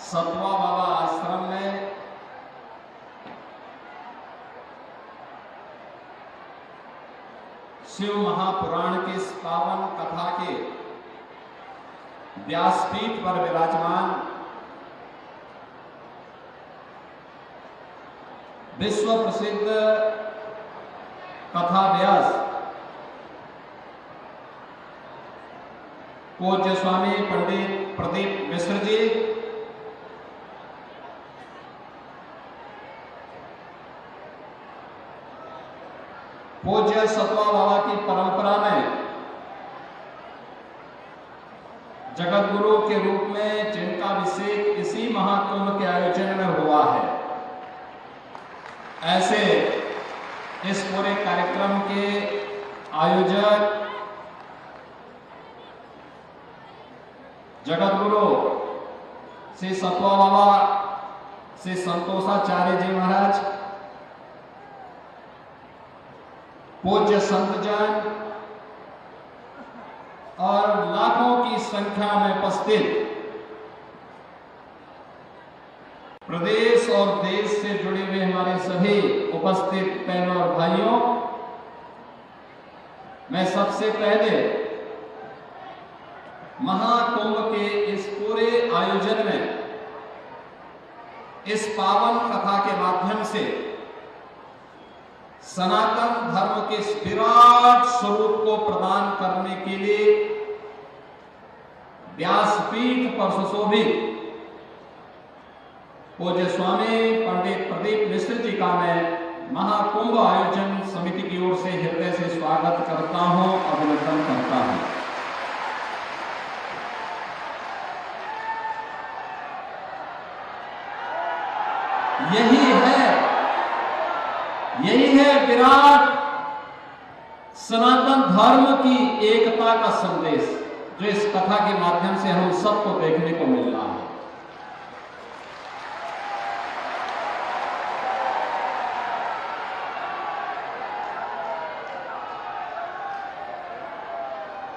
सतवा बाबा आश्रम में शिव महापुराण की इस पावन कथा के व्यासपीठ पर विराजमान विश्व प्रसिद्ध कथा व्यास पूज्य स्वामी पंडित प्रदीप मिश्र जी, पूज्य सतवा बाबा की परंपरा में जगत गुरु के रूप में जिनका अभिषेक इसी महाकुंभ के आयोजन में हुआ है, ऐसे इस पूरे कार्यक्रम के आयोजक जगत गुरु श्री सतवा बाबा श्री संतोषाचार्य जी महाराज, पूज्य संतजन और लाखों की संख्या में उपस्थित प्रदेश और देश से जुड़े हुए हमारे सभी उपस्थित बहनों और भाइयों, मैं सबसे पहले महाकुंभ के इस पूरे आयोजन में इस पावन कथा के माध्यम से सनातन धर्म के इस विराट स्वरूप को प्रदान करने के लिए व्यासपीठ पर सुशोभित पूज्य स्वामी पंडित प्रदीप मिश्र जी का मैं महाकुंभ आयोजन समिति की ओर से हृदय से स्वागत करता हूं, अभिनंदन करता हूं। यही है विराट सनातन धर्म की एकता का संदेश जो इस कथा के माध्यम से हम सबको देखने को मिल रहा है।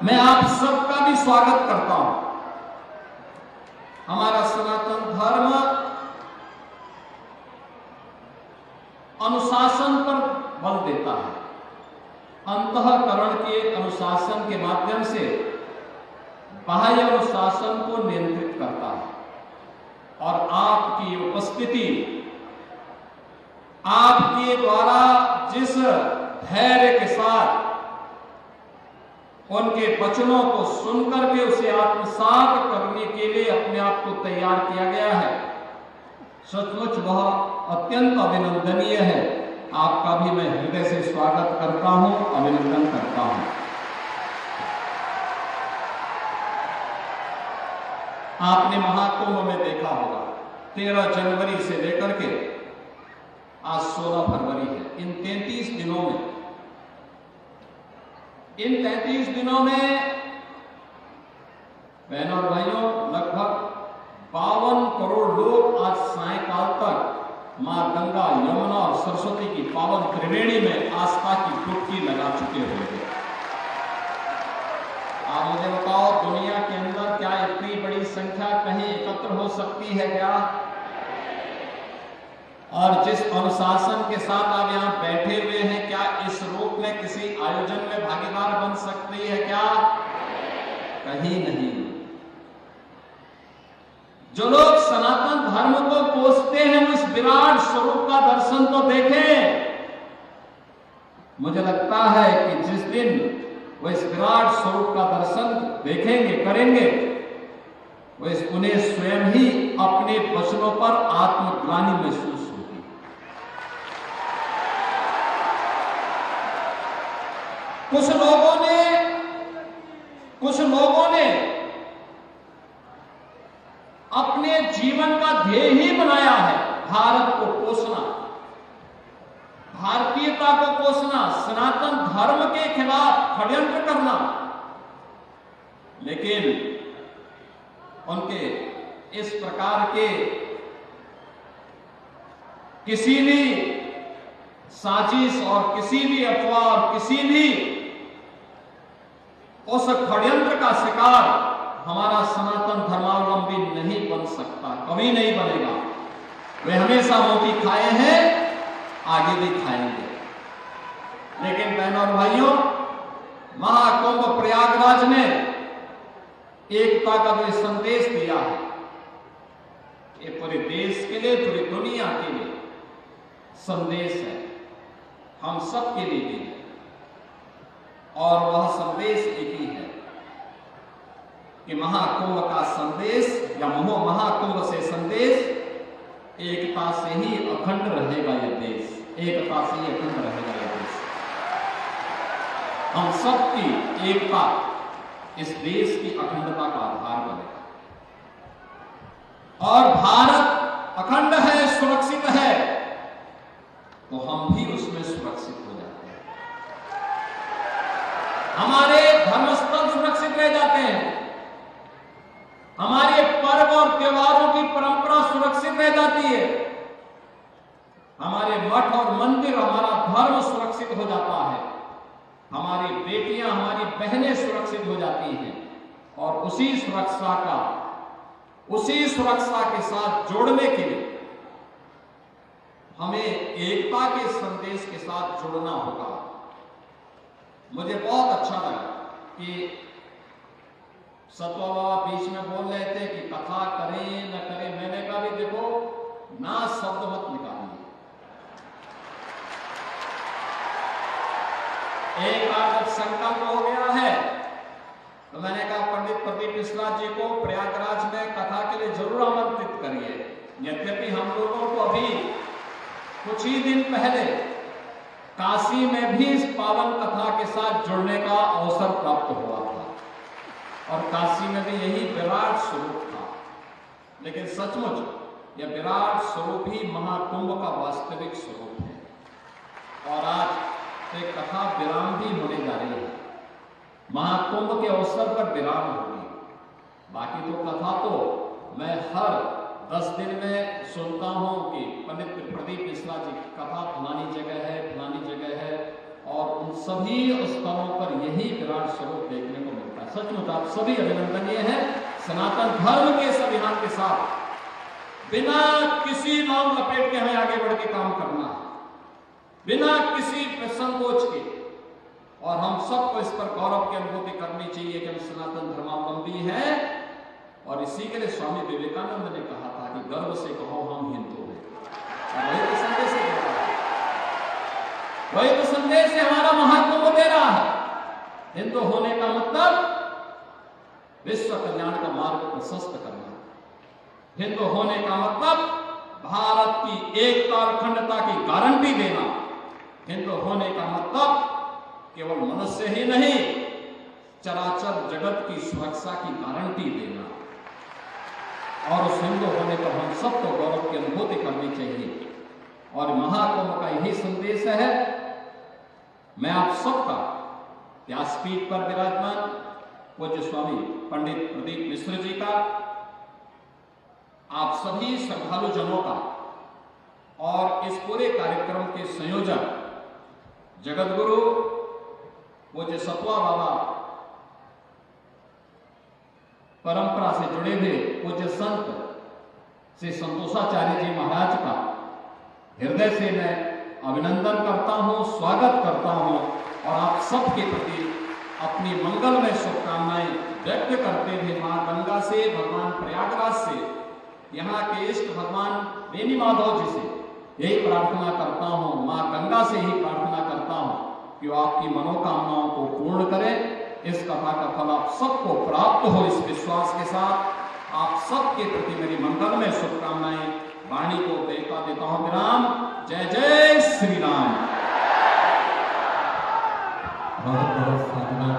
मैं आप सबका भी स्वागत करता हूं। हमारा सनातन धर्म अनुशासन पर बल देता है, अंतःकरण के अनुशासन के माध्यम से बाह्य अनुशासन को नियंत्रित करता है। और आपकी उपस्थिति, आपके द्वारा जिस धैर्य के साथ उनके वचनों को सुनकर के उसे आत्मसात करने के लिए अपने आप को तैयार किया गया है, सचमुच वह अत्यंत अभिनंदनीय है। आपका भी मैं हृदय से स्वागत करता हूं, अभिनंदन करता हूं। आपने महाकुंभ में देखा होगा 13 जनवरी से लेकर के आज 16 फरवरी है। इन 33 दिनों में बहनों और भाइयों लगभग 52 करोड़ लोग आज सायंकाल तक मां गंगा, यमुना और सरस्वती की पावन त्रिवेणी में आस्था की डुबकी लगा चुके होंगे। आप मुझे बताओ, दुनिया के अंदर क्या इतनी बड़ी संख्या कहीं एकत्र हो सकती है क्या? और जिस अनुशासन के साथ आप यहाँ बैठे हुए हैं, क्या इस रूप में किसी आयोजन में भागीदार बन सकती है क्या? कहीं नहीं। जो लोग सनातन धर्म को पोषते हैं वो इस विराट स्वरूप का दर्शन तो देखें। मुझे लगता है कि जिस दिन वो इस विराट स्वरूप का दर्शन देखेंगे, करेंगे, वो उन्हें स्वयं ही अपने वचनों पर आत्मग्लानि महसूस होगी। कुछ लोगों ने अपने जीवन का ध्येय ही बनाया है भारत को पोषना, भारतीयता को पोषना, सनातन धर्म के खिलाफ षड्यंत्र करना। लेकिन उनके इस प्रकार के किसी भी साजिश और किसी भी अफवाह और किसी भी उस षड्यंत्र का शिकार हमारा सनातन धर्मावलंबी नहीं बन सकता, कभी नहीं बनेगा। वे हमेशा मोती खाए हैं, आगे भी खाएंगे। लेकिन बहनों और भाइयों, महाकुंभ प्रयागराज ने एकता का जो संदेश दिया है, ये पूरे देश के लिए, पूरी दुनिया के लिए संदेश है, हम सब के लिए भी है। और वह संदेश एक ही है कि महाकुंभ का संदेश या महाकुंभ से संदेश, एकता से ही अखंड रहेगा यह देश, एकता से ही अखंड रहेगा यह देश। हम सबकी एकता इस देश की अखंडता का आधार बनेगा। और भारत अखंड है, सुरक्षित है, तो हम भी उसमें सुरक्षित हो जाते हैं। हमारे धर्मस्थल सुरक्षित रह जाते हैं, हमारे पर्व और त्योहारों की परंपरा सुरक्षित रह जाती है, हमारे मठ और मंदिर, हमारा धर्म सुरक्षित हो जाता है, हमारी बेटियां, हमारी बहनें सुरक्षित हो जाती हैं। और उसी सुरक्षा के साथ जोड़ने के लिए हमें एकता के संदेश के साथ जोड़ना होगा। मुझे बहुत अच्छा लगा कि सतवा बाबा बीच में बोल रहे थे कि कथा करें न करें, मैंने कहा भी देखो ना शब्द मत निकालिए। एक बार जब संकल्प हो गया है तो मैंने कहा पंडित प्रदीप मिश्रा जी को प्रयागराज में कथा के लिए जरूर आमंत्रित करिए। यद्यपि हम लोगों को अभी कुछ ही दिन पहले काशी में भी इस पावन कथा के साथ जुड़ने का अवसर प्राप्त हुआ था और काशी में भी यही विराट स्वरूप था। लेकिन सचमुच यह विराट स्वरूप ही महाकुंभ का वास्तविक स्वरूप है। और आज तो एक कथा विराम भी होने जा रही है, महाकुंभ के अवसर पर विराम होगी। बाकी तो कथा तो मैं हर 10 दिन में सुनता हूं कि पंडित प्रदीप मिश्रा जी की कथा फलानी जगह है, और उन सभी स्थलों पर यही विराट स्वरूप देखने को मिलता है। सचमुच आप सभी अभिनंदनीय हैं। सनातन धर्म के इस अभियान के साथ बिना किसी नाम लपेट के हमें आगे बढ़ के काम करना है, बिना किसी संकोच के। और हम सबको इस पर गौरव की अनुभूति करनी चाहिए कि हम सनातन धर्मावलंबी हैं। और इसी के लिए स्वामी विवेकानंद ने कहा था कि गर्व से कहो हम हिंदू हैं। वही तो संदेश है, वही तो संदेश है हमारा महाकुंभ दे रहा है। हिंदू होने का मतलब विश्व कल्याण का मार्ग प्रशस्त करना, हिंदू होने का मतलब भारत की एकता और अखंडता की गारंटी देना, हिंदू होने का मतलब केवल मनुष्य ही नहीं, चराचर जगत की सुरक्षा की गारंटी देना। और उस हिंदू होने पर हम सबको गौरव की अनुभूति करनी चाहिए। और महाकुंभ का यही संदेश है। मैं आप सबका व्यासपीठ पर विराजमान पूज्य स्वामी पंडित प्रदीप मिश्र जी का, आप सभी श्रद्धालु जनों का और इस पूरे कार्यक्रम के संयोजक जगत गुरु पूज्य सतवा बाबा परंपरा से जुड़े हुए पूज्य संत श्री संतोषाचार्य जी महाराज का हृदय से मैं अभिनंदन करता हूं, स्वागत करता हूं। और आप सबके प्रति अपनी मंगलमय शुभकामनाएं व्यक्त करते हुए मां गंगा से, भगवान प्रयागराज से, यहाँ के इष्ट भगवान बेनी माधव जी से यही प्रार्थना करता हूँ, मां गंगा से ही प्रार्थना करता हूँ कि वो आपकी मनोकामनाओं को पूर्ण करें। इस कथा का फल आप सबको प्राप्त हो, इस विश्वास के साथ आप सबके प्रति मेरी मंगलमय शुभकामनाएं वाणी को देता हूं विराम। जय जय श्री राम। बहुत बहुत साधुवाद।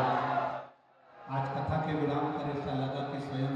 आज कथा के विराम पर ऐसा लगा कि स्वयं